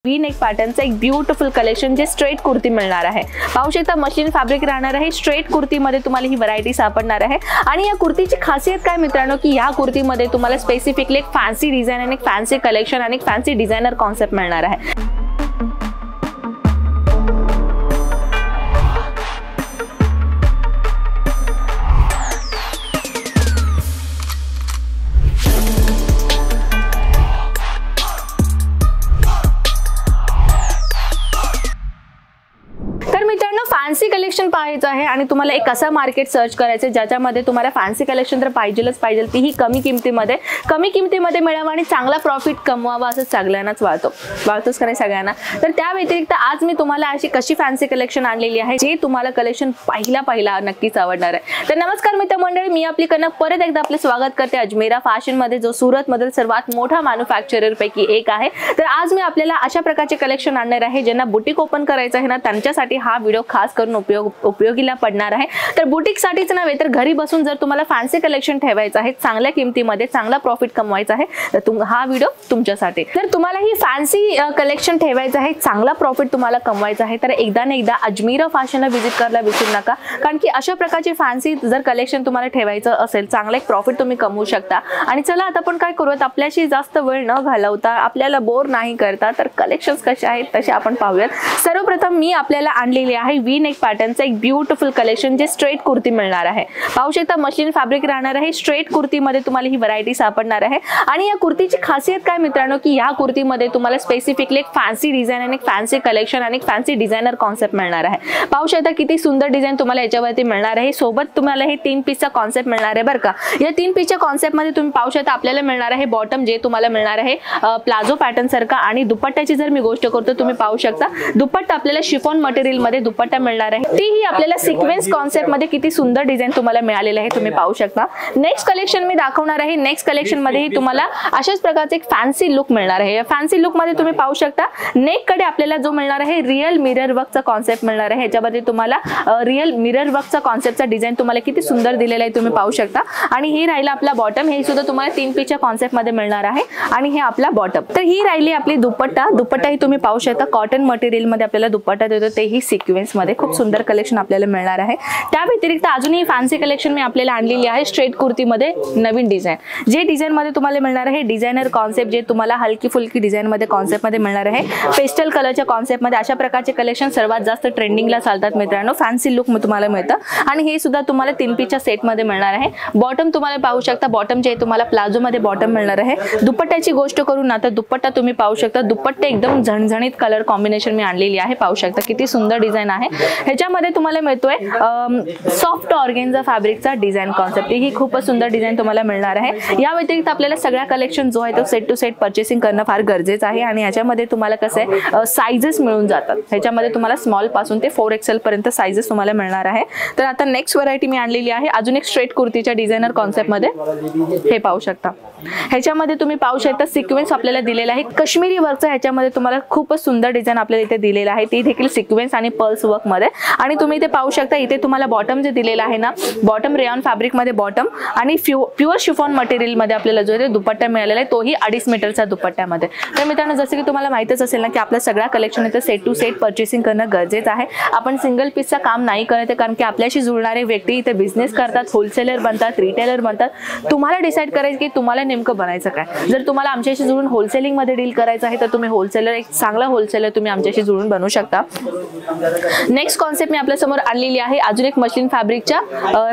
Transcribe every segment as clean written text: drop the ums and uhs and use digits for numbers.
V neck पॅटर्नचं एक beautiful collection जे straight kurti मिळणार आहे। पाहू शकता मशीन फॅब्रिक राहणार आहे। स्ट्रेट कुर्तीमध्ये तुम्हाला ही व्हरायटी सापडणार आहे आणि या कुर्तीची खासियत काय मित्रांनो की या कुर्तीमध्ये तुम्हाला स्पेसिफिकली एक फॅन्सी डिझाइन आणि एक फॅन्सी कलेक्शन आणि एक फॅन्सी डिझायनर कॉन्सेप्ट मिळणार आहे। फॅन्सी कलेक्शन पाहायचं आहे आणि तुम्हाला एक असा मार्केट सर्च करायचं ज्याच्यामध्ये तुम्हाला फॅन्सी कलेक्शन तर पाहिजेलच पाहिजे, तीही कमी किमतीमध्ये मिळावं आणि चांगला प्रॉफिट कमवावा असं सगळ्यांनाच वाटतोच का नाही सगळ्यांना। तर त्या व्यतिरिक्त आज मी तुम्हाला अशी कशी फॅन्सी कलेक्शन आणलेली आहे जे तुम्हाला कलेक्शन पहिला नक्कीच आवडणार आहे। तर नमस्कार मित्रमंडळी, मी आपली परत एकदा आपले स्वागत करते अजमेरा फॅशन मध्ये, जो सुरत मधील सर्वात मोठा मॅन्युफॅक्चरर पैकी एक आहे। तर आज मी आपल्याला अशा प्रकारचे कलेक्शन आणणार आहे ज्यांना बुटीक ओपन करायचं आहे ना, त्यांच्यासाठी हा व्हिडिओ खास करून उपयोगीला पडणार आहे। तर बुटीक साठीच नव्हे तर घरी बसून जर तुम्हाला फॅन्सी कलेक्शन ठेवायचं आहे, चांगल्या किमतीमध्ये चांगला प्रॉफिट कमवायचा आहे, तर हा व्हिडिओ तुमच्यासाठी। तर तुम्हाला ही फॅन्सी कलेक्शन ठेवायचं आहे, चांगला प्रॉफिट तुम्हाला कमवायचा आहे, तर एकदा अजमेरा फॅशनला व्हिजिट करायला विसरू नका, कारण की अशा प्रकारचे फॅन्सी जर कलेक्शन तुम्हाला ठेवायचं असेल, चांगला एक प्रॉफिट तुम्ही कमवू शकता। आणि चला आता आपण काय करूयात, आपल्याशी जास्त वेळ न घालवता, आपल्याला बोर नाही करता, तर कलेक्शन्स कसे आहेत तसे आपण पाहूयात। सर्वप्रथम मी आपल्याला आणलेली आहे वी नेक पॅटर्नचं एक ब्युटिफुल कलेक्शन जे स्ट्रेट कुर्ती मिळणार आहे। पाहू शकता मशीन फॅब्रिक राहणार आहे। स्ट्रेट कुर्तीमध्ये तुम्हाला ही व्हरायटी सापडणार आहे आणि या कुर्तीची खासियत काय मित्रांनो की या कुर्तीमध्ये तुम्हाला स्पेसिफिकली एक फॅन्सी डिझाइन आणि एक फॅन्सी कलेक्शन आणि एक फॅन्सी डिझायनर कॉन्सेप्ट मिळणार आहे। पाहू शकता किती सुंदर डिझाइन तुम्हाला याच्यावरती मिळणार आहे। सोबत तुम्हाला हे 3 पीसचा कॉन्सेप्ट मिळणार आहे बरं का। या 3 पीसच्या कॉन्सेप्ट मध्ये तुम्ही पाहू शकता आपल्याला मिळणार आहे बॉटम, जे तुम्हाला मिळणार आहे प्लाझो पॅटर्न सारखा, आणि दुपट्ट्याची जर मी गोष्ट करतो तुम्ही पाहू शकता दुपट्टा आपल्याला शिफॉन मटेरियल मध्ये दुपट्टा मिळणार आहे। तीही आपल्याला सिक्वेन्स कॉन्सेप्ट मध्ये किती सुंदर डिझाइन तुम्हाला मिळालेलं आहे, तुम्ही पाहू शकता। नेक्स्ट कलेक्शन मी दाखवणार आहे। नेक्स्ट कलेक्शन मध्ये तुम्हाला अशाच प्रकारचे एक फॅन्सी लुक मिळणार आहे। या फॅन्सी लुक मध्ये तुम्ही पाहू शकता नेक कडे आपल्याला जो मिळणार आहे रियल मिरर वर्कचा कॉन्सेप्ट मिळणार आहे। याच्यामध्ये तुम्हाला रियल मिरर वर्कचा कॉन्सेप्टचा डिझाइन तुम्हाला किती सुंदर दिलेला आहे, तुम्ही पाहू शकता। आणि ही राहिला आपला बॉटम, हे सुद्धा तुम्हाला 3 पीसच्या कॉन्सेप्ट मध्ये मिळणार आहे आणि हे आपला बॉटम। तर ही राहिली आपली दुपट्टा ही तुम्ही पाहू शकता कॉटन मटेरियल मध्ये आपल्याला दुपट्टा देतो, तेही सिक्वेन्स मध्ये खूप सुंदर कलेक्शन आपल्याला मिळणार आहे। त्या व्यतिरिक्त अजूनही फॅन्सी कलेक्शन मी आपल्याला आणलेली आहे स्ट्रेट कुर्तीमध्ये नवीन डिझाइन, जे डिझाइन मध्ये तुम्हाला मिळणार आहे डिझायनर कॉन्सेप्ट, जे तुम्हाला हलकी फुलकी डिझाइन मध्ये कॉन्सेप्ट मध्ये मिळणार आहे। पेस्टल कलरच्या कॉन्सेप्ट मध्ये अशा प्रकारचे कलेक्शन सर्वात जास्त ट्रेंडिंगला चालतात मित्रांनो, फॅन्सी लुक तुम्हाला मिळतं आणि हे सुद्धा तुम्हाला 3 पीसच्या सेट मध्ये मिळणार आहे। बॉटम तुम्हाला पाहू शकता, बॉटम जे तुम्हाला प्लाझो मध्ये बॉटम मिळणार आहे। दुपट्ट्याची गोष्ट करू ना तर दुपट्टा तुम्ही पाहू शकता, दुपट्टे एकदम झणझणीत कलर कॉम्बिनेशन मी आणलेली आहे। पाहू शकता किती सुंदर डिझाइन आहे। ह्याच्यामध्ये तुम्हाला मिळतोय सॉफ्ट ऑर्गेन्झा फॅब्रिकचा डिझाइन कॉन्सेप्ट, ही खूपच सुंदर डिझाइन तुम्हाला मिळणार आहे। या व्यतिरिक्त आपल्याला सगळ्या कलेक्शन जो आहे तो सेट टू सेट परचेसिंग करणं फार गरजेचं आहे आणि ह्याच्यामध्ये तुम्हाला कसं आहे साइजेस मिळून जातात। ह्याच्यामध्ये तुम्हाला स्मॉल पासून ते 4XL पर्यंत साइजेस तुम्हाला मिळणार आहे। तर आता नेक्स्ट व्हरायटी मी आणलेली आहे अजून एक स्ट्रेट कुर्तीच्या डिझायनर कॉन्सेप्ट मध्ये, हे पाहू शकता। ह्याच्यामध्ये तुम्ही पाहू शकता सिक्वेन्स आपल्याला दिलेला आहे काश्मीरी वर्कचा, ह्याच्यामध्ये तुम्हाला खूपच सुंदर डिझाइन आपल्याला इथे दिलेला आहे, ती देखील सिक्वेन्स आणि पर्ल्स वर्क मध्ये। आणि तुम्ही इथे पाहू शकता इथे तुम्हाला बॉटम जे दिलेला आहे ना, बॉटम रेयॉन फॅब्रिक मध्ये बॉटम आणि प्युअर शिफॉन मटेरियल मध्ये आपल्याला जो आहे दुपट्टा मिळालेला आहे, तोही 2.5 मीटरचा दुपट्ट्यामध्ये। तर मित्रांनो जसं की तुम्हाला माहितच असेल ना की आपल्या सगळ्या कलेक्शन इथे सेट टू सेट परचेसिंग करणं गरजेचं आहे। आपण सिंगल पीसचा काम नाही करत, कारण की आपल्याशी जुळणारे व्यक्ती इथे बिझनेस करतात, होलसेलर बनतात, रिटेलर बनतात। तुम्हाला डिसाईड करायचं की तुम्हाला नेमकं बनायचं काय। जर तुम्हाला आमच्याशी जुळून होलसेलिंग मध्ये डील करायचं आहे तर तुम्ही होलसेलर, एक चांगला होलसेलर तुम्ही आमच्याशी जुळून बनवू शकता। नेक्स्ट कॉन्सेप्ट मी आपल्या समोर आणलेली आहे अजून एक मशीन फॅब्रिकच्या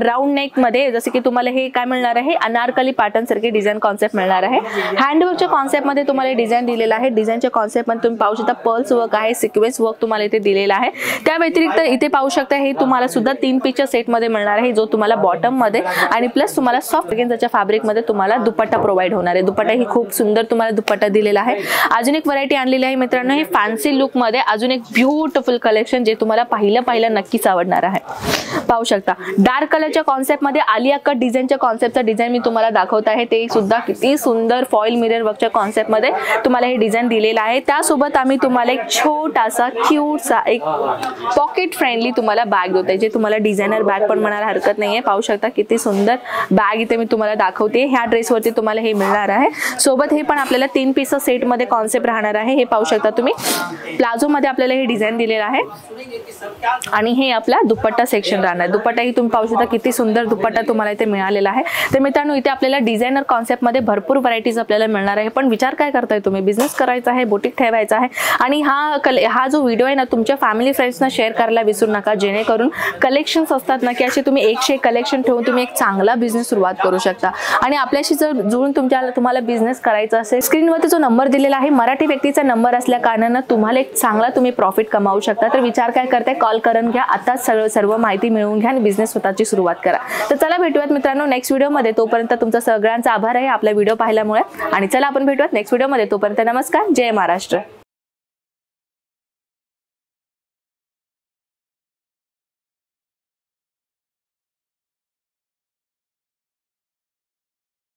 राऊंड नेक मध्ये, जसे की तुम्हाला हे काय मिळणार आहे अनारकली पॅटर्न सारखे डिझाइन कॉन्सेप्ट मिळणार आहे। हँडवर्कच्या कॉन्सेप्ट मध्ये तुम्हाला डिझाइन दिलेला आहे। डिझाइनच्या कॉन्सेप्ट मध्ये तुम्ही पाहू शकता पर्ल्स वर्क आहे, सिक्वेन्स वर्क तुम्हाला इथे दिलेला आहे। त्या व्यतिरिक्त इथे पाहू शकता हे तुम्हाला सुद्धा 3 पीसच्या सेट मध्ये मिळणार आहे, जो तुम्हाला बॉटम मध्ये आणि प्लस तुम्हाला सॉफ्ट ऑर्गेन्झाच्या फॅब्रिक मध्ये तुम्हाला दुपट्टा प्रोव्हाइड होणार आहे। दुपट्टा ही खूप सुंदर तुम्हाला दुपट्टा दिलेला आहे। अजून एक व्हरायटी आणलेली आहे मित्रांनो, हे फॅन्सी लुक मध्ये अजून एक ब्युटिफुल कलेक्शन जे तुम्हाला पहिलं नक्कीच आवडणार आहे. पाहू शकता डार्क कलरच्या कॉन्सेप्टमध्ये आलिया कट डिझाईनच्या कॉन्सेप्टचा डिझाईन मी तुम्हाला दाखवत आहे. ते सुद्धा किती सुंदर फॉईल मिरर वर्कच्या कॉन्सेप्टमध्ये तुम्हाला हे डिझाईन दिलेलं आहे. त्यासोबत आम्ही तुम्हाला एक छोटासा क्यूटसा एक पॉकेट फ्रेंडली तुम्हाला बॅग देतोय, जे तुम्हाला डिझायनर बॅग पण म्हणायला हरकत नाहीये. पाहू शकता किती सुंदर बॅग इथे मी तुम्हाला दाखवते. ह्या ड्रेसवरती तुम्हाला हे मिळणार आहे. सोबत हे पण आपल्याला 3 पीस सेटमध्ये कॉन्सेप्ट राहणार आहे. हे पाहू शकता तुम्ही प्लाझो मध्ये आपल्याला हे डिझाईन दिलेलं आहे आणि हे आपला दुपट्टा सेक्शन राहणार. दुपट्टाही तुम्ही पाहू शकता किती सुंदर दुपट्टा तुम्हाला इथे मिळालेला आहे. तर मित्रांनो इथे आपल्याला डिझायनर कॉन्सेप्ट मध्ये भरपूर व्हरायटीज आपल्याला मिळणार आहे. पण विचार काय करताय तुम्ही, बिझनेस करायचा आहे, बुटीक ठेवायचा आहे आणि हा जो व्हिडिओ आहे ना तुमच्या फॅमिली फ्रेंड्सना शेअर करायला विसरू नका, जेणेकरून कलेक्शन्स असतात ना की असे तुम्ही 101 कलेक्शन ठेवून तुम्ही एक चांगला बिझनेस सुरुवात करू शकता. आणि आपल्याशी जर जुळून तुम्हाला बिझनेस करायचा असेल, स्क्रीनवरती जो नंबर दिलेला आहे मराठी व्यक्तीचा नंबर असल्या कारणानं तुम्हाला एक चांगला तुम्ही प्रॉफिट कमावू शकता. तर विचार काय करताय, कॉल करून घ्या, आता सर्व माहिती मिळवून घ्या आणि बिझनेस स्वतःची सुरुवात करा. तर चला भेटूयात मित्रांनो नेक्स्ट व्हिडिओमध्ये. तोपर्यंत तुमचा सगळ्यांचा आभार आहे आपला व्हिडिओ पाहिल्यामुळे आणि चला आपण भेटूयात नेक्स्ट व्हिडिओमध्ये. तोपर्यंत नमस्कार, जय महाराष्ट्र.